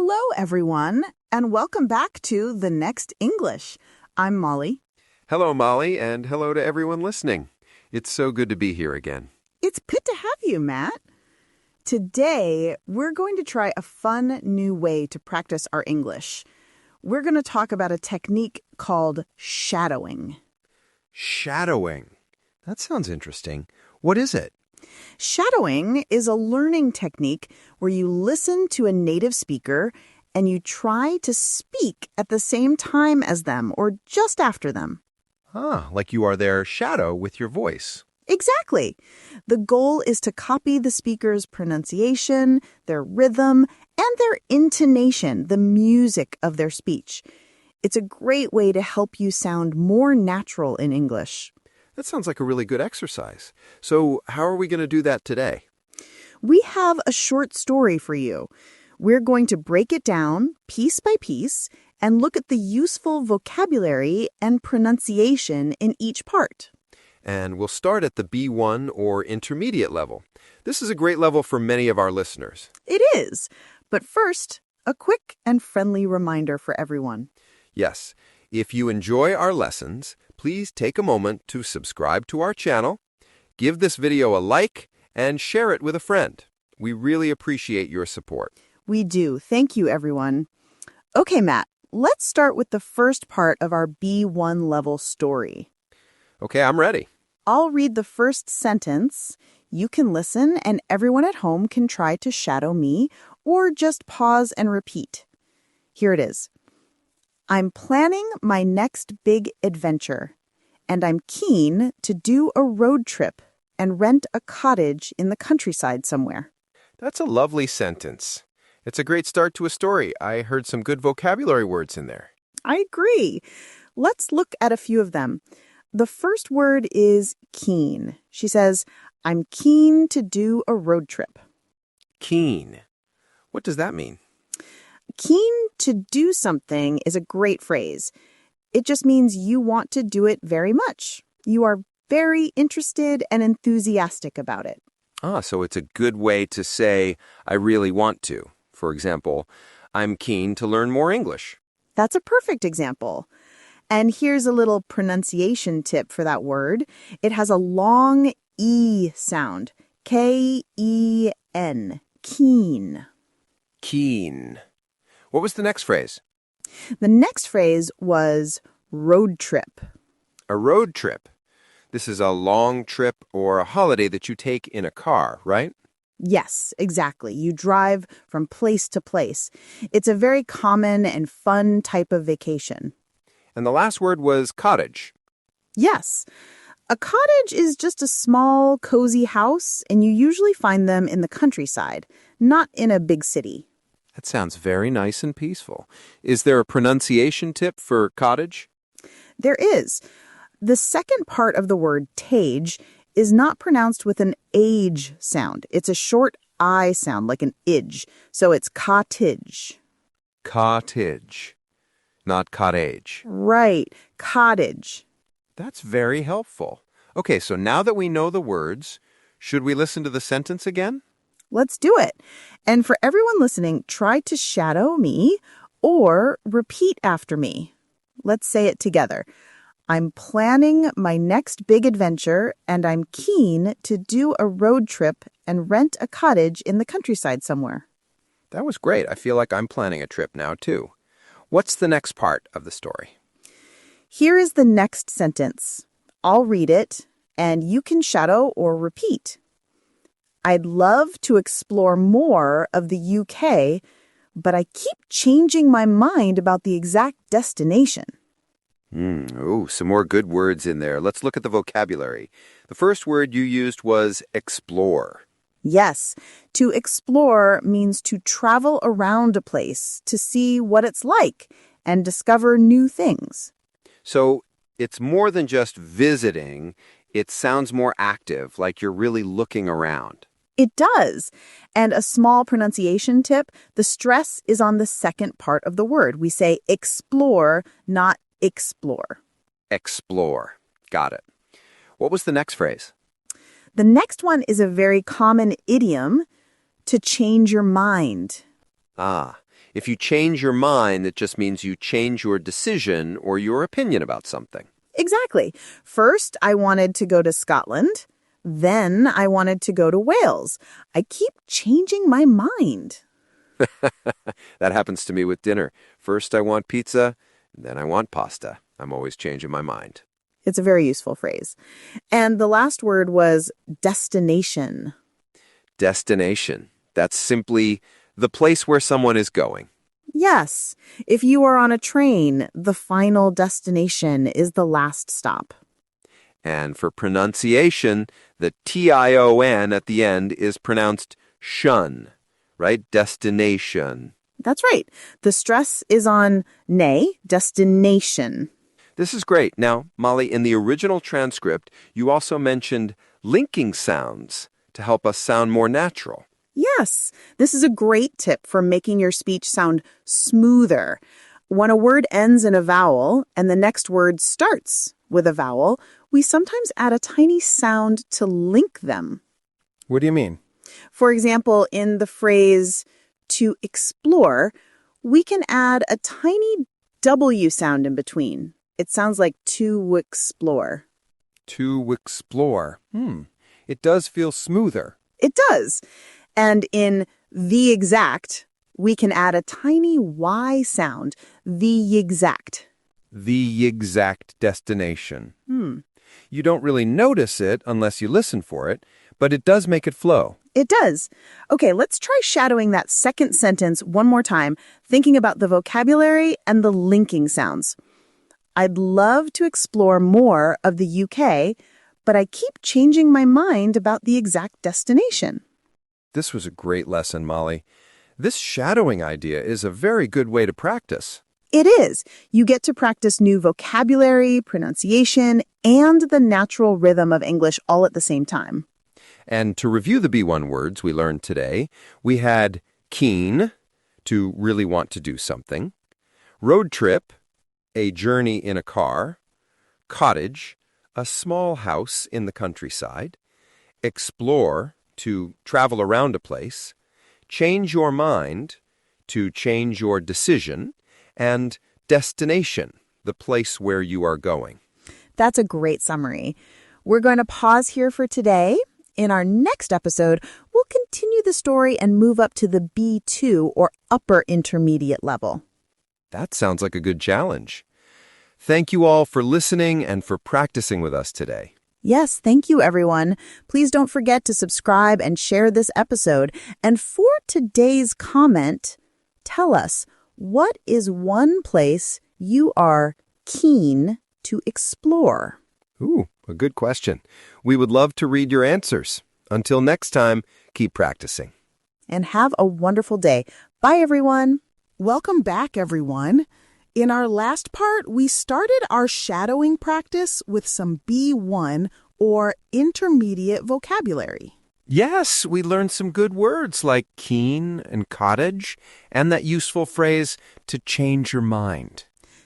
Hello, everyone, and welcome back to The Next English. I'm Molly. Hello, Molly, and hello to everyone listening. It's so good to be here again. It's good to have you, Matt. Today, we're going to try a fun new way to practice our English. We're going to talk about a technique called shadowing. Shadowing. That sounds interesting. What is it? Shadowing is a learning technique where you listen to a native speaker and you try to speak at the same time as them or just after them. Like you are their shadow with your voice. Exactly. The goal is to copy the speaker's pronunciation, their rhythm, and their intonation, the music of their speech. It's a great way to help you sound more natural in English. That sounds like a really good exercise. So how are we going to do that today? We have a short story for you. We're going to break it down piece by piece and look at the useful vocabulary and pronunciation in each part. And we'll start at the B1 or intermediate level. This is a great level for many of our listeners. It is. But first, a quick and friendly reminder for everyone. Yes, if you enjoy our lessons, please take a moment to subscribe to our channel, give this video a like, and share it with a friend. We really appreciate your support. We do. Thank you, everyone. Okay, Matt, let's start with the first part of our B1 level story. Okay, I'm ready. I'll read the first sentence. You can listen, and everyone at home can try to shadow me or just pause and repeat. Here it is. I'm planning my next big adventure, and I'm keen to do a road trip and rent a cottage in the countryside somewhere. That's a lovely sentence. It's a great start to a story. I heard some good vocabulary words in there. I agree. Let's look at a few of them. The first word is keen. She says, I'm keen to do a road trip. Keen. What does that mean? Keen to do something is a great phrase. It just means you want to do it very much. You are very interested and enthusiastic about it. So it's a good way to say, I really want to. For example, I'm keen to learn more English. That's a perfect example. And here's a little pronunciation tip for that word. It has a long E sound. K-E-N. Keen. Keen. What was the next phrase? The next phrase was road trip. A road trip. This is a long trip or a holiday that you take in a car, right? Yes, exactly. You drive from place to place. It's a very common and fun type of vacation. And the last word was cottage. Yes. A cottage is just a small, cozy house, and you usually find them in the countryside, not in a big city. That sounds very nice and peaceful. Is there a pronunciation tip for cottage? There is. The second part of the word tage is not pronounced with an age sound. It's a short I sound, like an idge. So it's cottage. Cottage, not cottage. Right, cottage. That's very helpful. Okay, so now that we know the words, should we listen to the sentence again? Let's do it. And for everyone listening, try to shadow me or repeat after me. Let's say it together. I'm planning my next big adventure, and I'm keen to do a road trip and rent a cottage in the countryside somewhere. That was great. I feel like I'm planning a trip now, too. What's the next part of the story? Here is the next sentence. I'll read it, and you can shadow or repeat. I'd love to explore more of the UK, but I keep changing my mind about the exact destination. Some more good words in there. Let's look at the vocabulary. The first word you used was explore. Yes, to explore means to travel around a place to see what it's like and discover new things. So it's more than just visiting. It sounds more active, like you're really looking around. It does. And a small pronunciation tip, the stress is on the second part of the word. We say explore, not explore. Explore. Got it. What was the next phrase? The next one is a very common idiom, to change your mind. If you change your mind, it just means you change your decision or your opinion about something. Exactly. First, I wanted to go to Scotland. Then I wanted to go to Wales. I keep changing my mind. That happens to me with dinner. First I want pizza, then I want pasta. I'm always changing my mind. It's a very useful phrase. And the last word was destination. Destination. That's simply the place where someone is going. Yes, if you are on a train, the final destination is the last stop. And for pronunciation, the T-I-O-N at the end is pronounced shun, right? Destination. That's right. The stress is on nay, destination. This is great. Now, Molly, in the original transcript, you also mentioned linking sounds to help us sound more natural. Yes, this is a great tip for making your speech sound smoother. When a word ends in a vowel and the next word starts with a vowel, we sometimes add a tiny sound to link them. What do you mean? For example, in the phrase to explore, we can add a tiny W sound in between. It sounds like to explore. To explore. It does feel smoother. It does. And in the exact, we can add a tiny Y sound, the exact. The exact destination. You don't really notice it unless you listen for it, but it does make it flow. It does. Okay, let's try shadowing that second sentence one more time, thinking about the vocabulary and the linking sounds. I'd love to explore more of the UK, but I keep changing my mind about the exact destination. This was a great lesson, Molly. This shadowing idea is a very good way to practice. It is. You get to practice new vocabulary, pronunciation, and the natural rhythm of English all at the same time. And to review the B1 words we learned today, we had keen, to really want to do something, road trip, a journey in a car, cottage, a small house in the countryside, explore, to travel around a place, change your mind, to change your decision, and destination, the place where you are going. That's a great summary. We're going to pause here for today. In our next episode, we'll continue the story and move up to the B2 or upper intermediate level. That sounds like a good challenge. Thank you all for listening and for practicing with us today. Yes, thank you, everyone. Please don't forget to subscribe and share this episode. And for today's comment, tell us, what is one place you are keen to explore? Ooh, a good question. We would love to read your answers. Until next time, keep practicing. And have a wonderful day. Bye, everyone. Welcome back, everyone. In our last part, we started our shadowing practice with some B1 or intermediate vocabulary. Yes, we learned some good words like keen and cottage, and that useful phrase, to change your mind.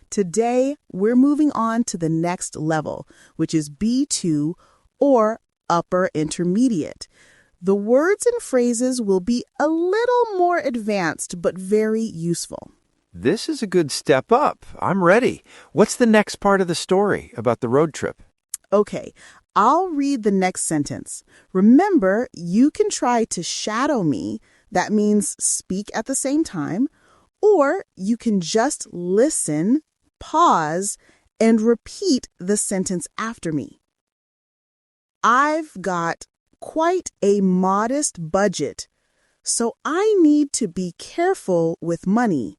Today, we're moving on to the next level, which is B2 or upper intermediate. The words and phrases will be a little more advanced, but very useful. This is a good step up. I'm ready. What's the next part of the story about the road trip? Okay, I'll read the next sentence. Remember, you can try to shadow me. That means speak at the same time. Or you can just listen, pause, and repeat the sentence after me. I've got quite a modest budget, so I need to be careful with money.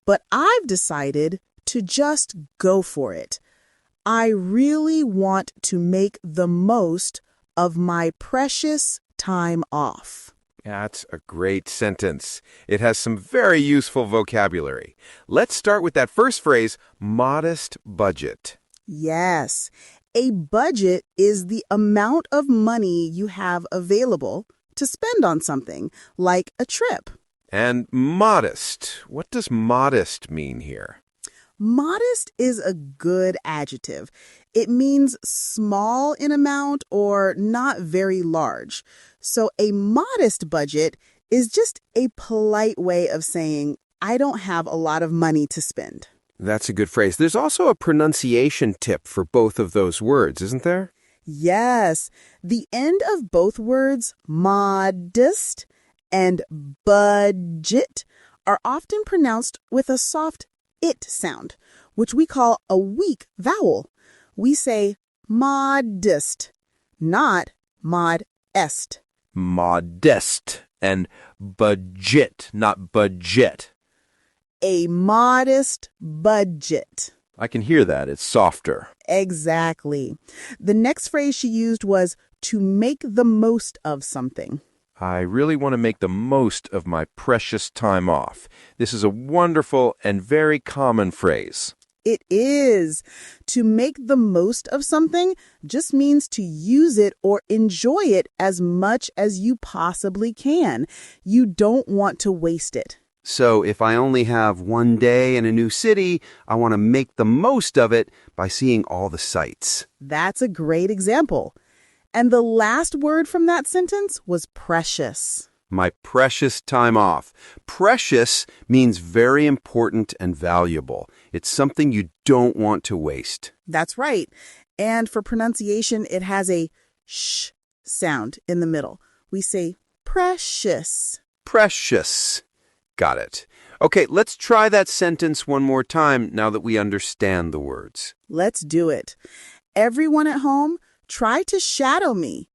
But I've decided to just go for it. I really want to make the most of my precious time off. That's a great sentence. It has some very useful vocabulary. Let's start with that first phrase, modest budget. Yes, a budget is the amount of money you have available to spend on something, like a trip. And modest. What does modest mean here? Modest is a good adjective. It means small in amount or not very large. So a modest budget is just a polite way of saying I don't have a lot of money to spend. That's a good phrase. There's also a pronunciation tip for both of those words, isn't there? Yes, the end of both words, modest and budget, are often pronounced with a soft it sound, which we call a weak vowel. We say modest, not modest. Modest and budget, not budget. A modest budget. I can hear that. It's softer. Exactly. The next phrase she used was to make the most of something. I really want to make the most of my precious time off. This is a wonderful and very common phrase. It is. To make the most of something just means to use it or enjoy it as much as you possibly can. You don't want to waste it. So if I only have one day in a new city, I want to make the most of it by seeing all the sights. That's a great example. And the last word from that sentence was precious. My precious time off. Precious means very important and valuable. It's something you don't want to waste. That's right. And for pronunciation, it has a sh sound in the middle. We say precious. Precious. Got it. Okay, let's try that sentence one more time now that we understand the words. Let's do it. Everyone at home, try to shadow me.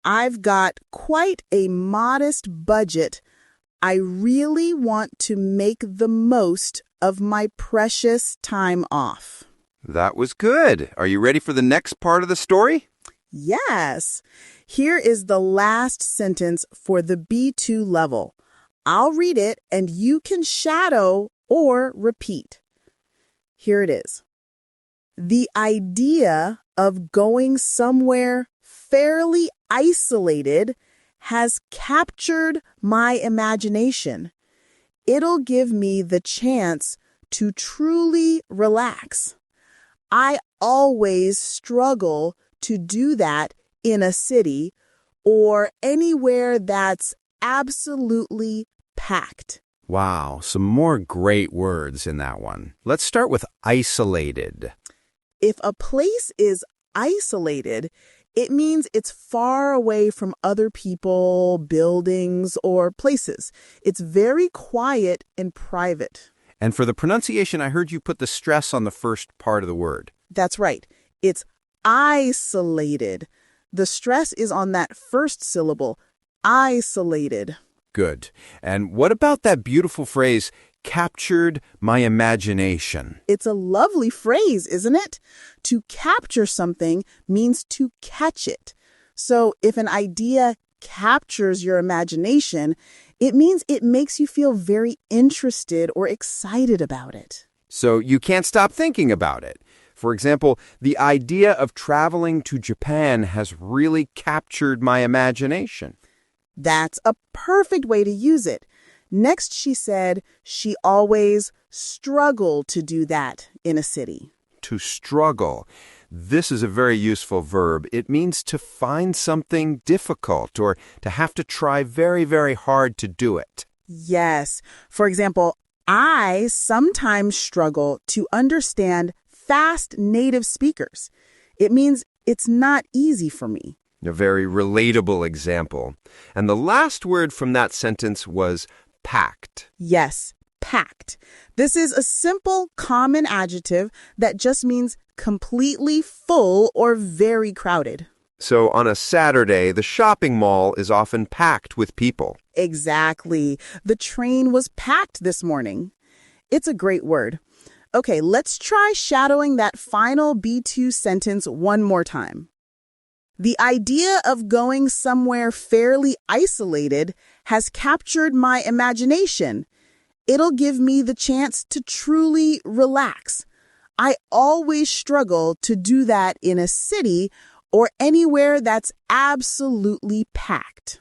I've got quite a modest budget. I really want to make the most of my precious time off. That was good. Are you ready for the next part of the story? Yes. Here is the last sentence for the B2 level. I'll read it and you can shadow or repeat. Here it is. The idea of going somewhere fairly isolated has captured my imagination. It'll give me the chance to truly relax. I always struggle to do that in a city or anywhere that's absolutely packed. Wow, some more great words in that one. Let's start with isolated. If a place is isolated, it means it's far away from other people, buildings, or places. It's very quiet and private. And for the pronunciation, I heard you put the stress on the first part of the word. That's right. It's isolated. The stress is on that first syllable, isolated. Good. And what about that beautiful phrase, captured my imagination? It's a lovely phrase, isn't it? To capture something means to catch it. So if an idea captures your imagination, it means it makes you feel very interested or excited about it. So you can't stop thinking about it. For example, the idea of traveling to Japan has really captured my imagination. That's a perfect way to use it. Next, she said she always struggled to do that in a city. To struggle. This is a very useful verb. It means to find something difficult or to have to try very, very hard to do it. Yes. For example, I sometimes struggle to understand fast native speakers. It means it's not easy for me. A very relatable example. And the last word from that sentence was packed. Yes, packed. This is a simple, common adjective that just means completely full or very crowded. So on a Saturday, the shopping mall is often packed with people. Exactly. The train was packed this morning. It's a great word. Okay, let's try shadowing that final B2 sentence one more time. The idea of going somewhere fairly isolated has captured my imagination. It'll give me the chance to truly relax. I always struggle to do that in a city or anywhere that's absolutely packed.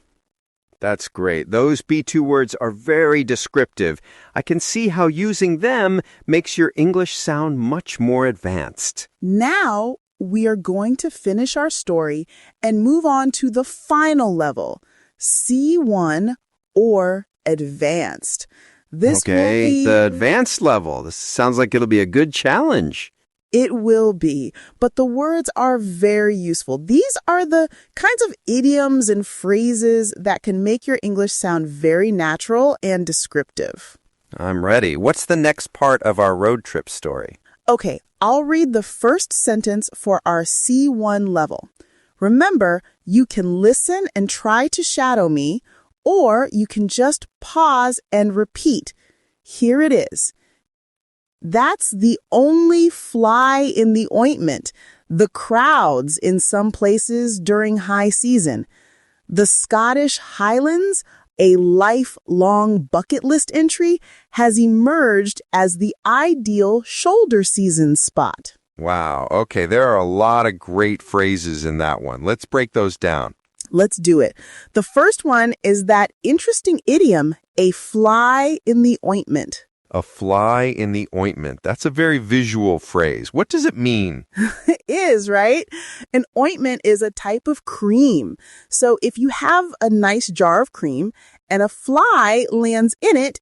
That's great. Those B2 words are very descriptive. I can see how using them makes your English sound much more advanced. Now, we are going to finish our story and move on to the final level, C1 or advanced. This will Okay, be... the advanced level. This sounds like it'll be a good challenge. It will be, but the words are very useful. These are the kinds of idioms and phrases that can make your English sound very natural and descriptive. I'm ready. What's the next part of our road trip story? Okay, I'll read the first sentence for our C1 level. Remember, you can listen and try to shadow me, or you can just pause and repeat. Here it is. That's the only fly in the ointment. The crowds in some places during high season. The Scottish Highlands, a lifelong bucket list entry, has emerged as the ideal shoulder season spot. Wow. Okay, there are a lot of great phrases in that one. Let's break those down. Let's do it. The first one is that interesting idiom, a fly in the ointment. A fly in the ointment. That's a very visual phrase. What does it mean? It is, right? An ointment is a type of cream. So if you have a nice jar of cream and a fly lands in it,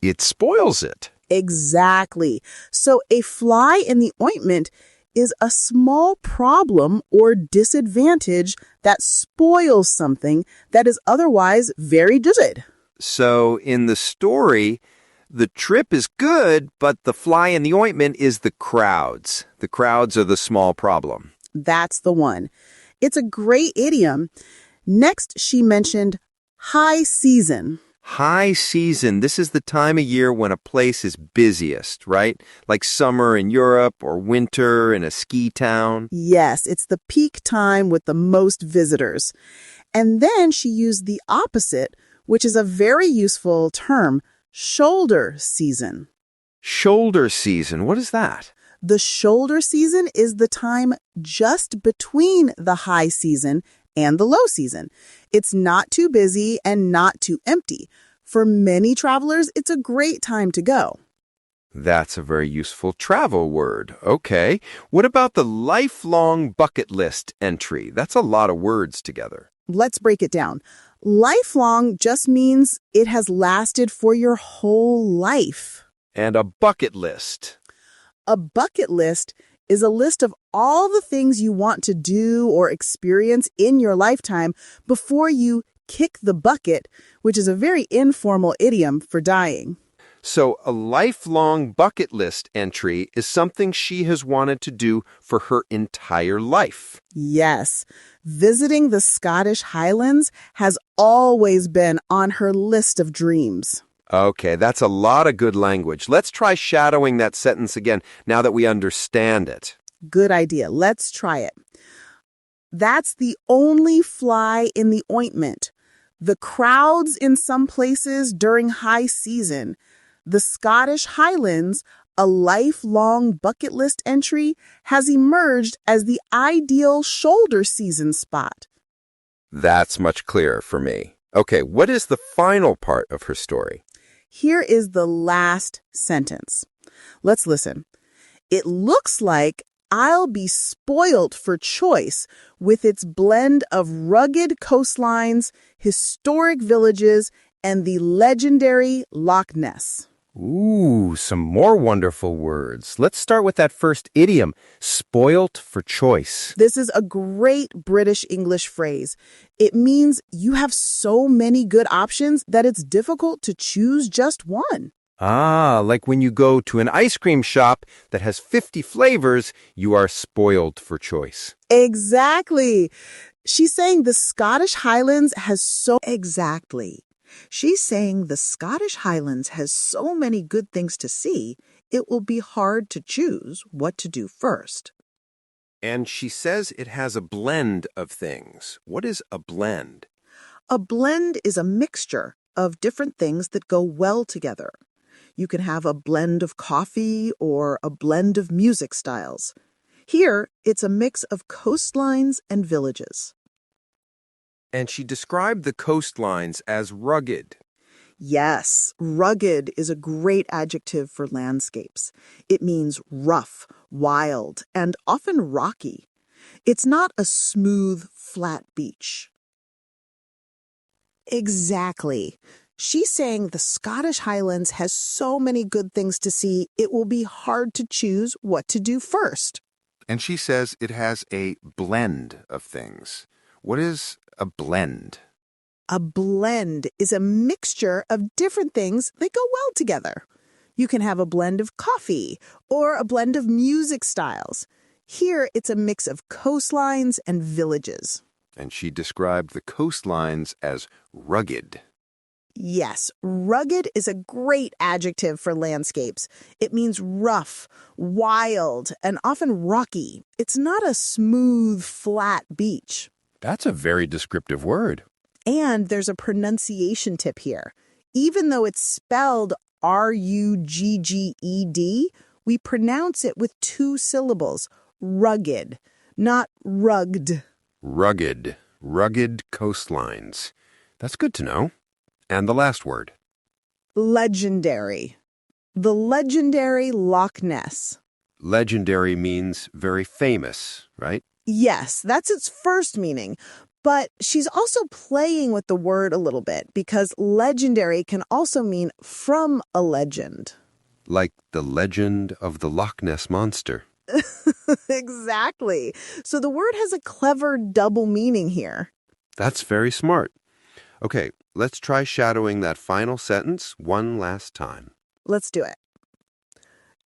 It spoils it. exactly. So a fly in the ointment is a small problem or disadvantage that spoils something that is otherwise very good. So in the story, the trip is good, but the fly in the ointment is the crowds. The crowds are the small problem. That's the one. It's a great idiom. Next, she mentioned high season. High season. This is the time of year when a place is busiest, right? Like summer in Europe or winter in a ski town. Yes, it's the peak time with the most visitors. And then she used the opposite, which is a very useful term, shoulder season. Shoulder season. What is that? The shoulder season is the time just between the high season and the low season. It's not too busy and not too empty. For many travelers, it's a great time to go. That's a very useful travel word. Okay. What about the lifelong bucket list entry? That's a lot of words together. Let's break it down. Lifelong just means it has lasted for your whole life. And a bucket list. A bucket list is a list of all the things you want to do or experience in your lifetime before you kick the bucket, which is a very informal idiom for dying. So a lifelong bucket list entry is something she has wanted to do for her entire life. Yes, visiting the Scottish Highlands has always been on her list of dreams. Okay, that's a lot of good language. Let's try shadowing that sentence again now that we understand it. Good idea. Let's try it. That's the only fly in the ointment. The crowds in some places during high season. The Scottish Highlands, a lifelong bucket list entry, has emerged as the ideal shoulder season spot. That's much clearer for me. Okay, what is the final part of her story? Here is the last sentence. Let's listen. It looks like I'll be spoilt for choice with its blend of rugged coastlines, historic villages, and the legendary Loch Ness. Ooh, some more wonderful words. Let's start with that first idiom, spoilt for choice. This is a great British English phrase. It means you have so many good options that it's difficult to choose just one. Ah, like when you go to an ice cream shop that has 50 flavors, you are spoiled for choice. Exactly. She's saying the Scottish Highlands has so... Exactly. She's saying the Scottish Highlands has so many good things to see, it will be hard to choose what to do first. And she says it has a blend of things. What is a blend? A blend is a mixture of different things that go well together. You can have a blend of coffee or a blend of music styles. Here, it's a mix of coastlines and villages. And she described the coastlines as rugged. Yes, rugged is a great adjective for landscapes. It means rough, wild, and often rocky. It's not a smooth, flat beach. Exactly. She's saying the Scottish Highlands has so many good things to see, it will be hard to choose what to do first. And she says it has a blend of things. What is a blend? A blend is a mixture of different things that go well together. You can have a blend of coffee or a blend of music styles. Here, it's a mix of coastlines and villages. And she described the coastlines as rugged. Yes, rugged is a great adjective for landscapes. It means rough, wild, and often rocky. It's not a smooth, flat beach. That's a very descriptive word. And there's a pronunciation tip here. Even though it's spelled R-U-G-G-E-D, we pronounce it with 2 syllables, rugged, not rugged. Rugged. Rugged coastlines. That's good to know. And the last word. Legendary. The legendary Loch Ness. Legendary means very famous, right? Yes, that's its first meaning. But she's also playing with the word a little bit because legendary can also mean from a legend. Like the legend of the Loch Ness Monster. Exactly. So the word has a clever double meaning here. That's very smart. Okay, let's try shadowing that final sentence one last time. Let's do it.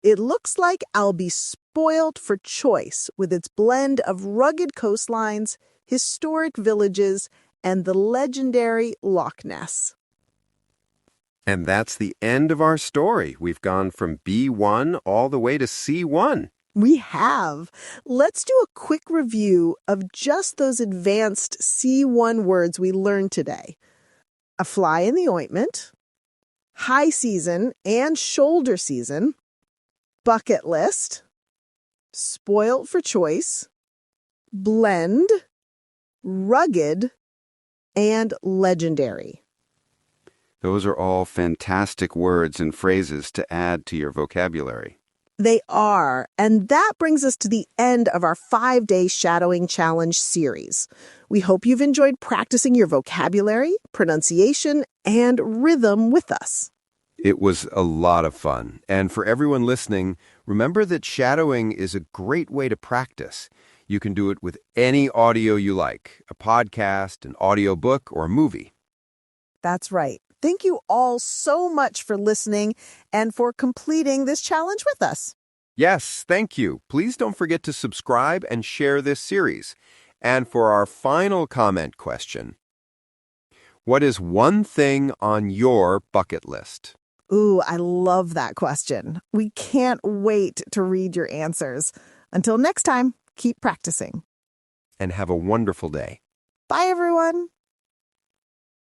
It looks like I'll be spoilt for choice with its blend of rugged coastlines, historic villages, and the legendary Loch Ness. And that's the end of our story. We've gone from B1 all the way to C1. We have. Let's do a quick review of just those advanced C1 words we learned today. A fly in the ointment, high season and shoulder season, bucket list, spoilt for choice, blend, rugged, and legendary. Those are all fantastic words and phrases to add to your vocabulary. They are, and that brings us to the end of our 5-day shadowing challenge series. We hope you've enjoyed practicing your vocabulary, pronunciation, and rhythm with us. It was a lot of fun. And for everyone listening, remember that shadowing is a great way to practice. You can do it with any audio you like, a podcast, an audiobook, or a movie. That's right. Thank you all so much for listening and for completing this challenge with us. Yes, thank you. Please don't forget to subscribe and share this series. And for our final comment question, what is one thing on your bucket list? Ooh, I love that question. We can't wait to read your answers. Until next time, keep practicing. And have a wonderful day. Bye, everyone.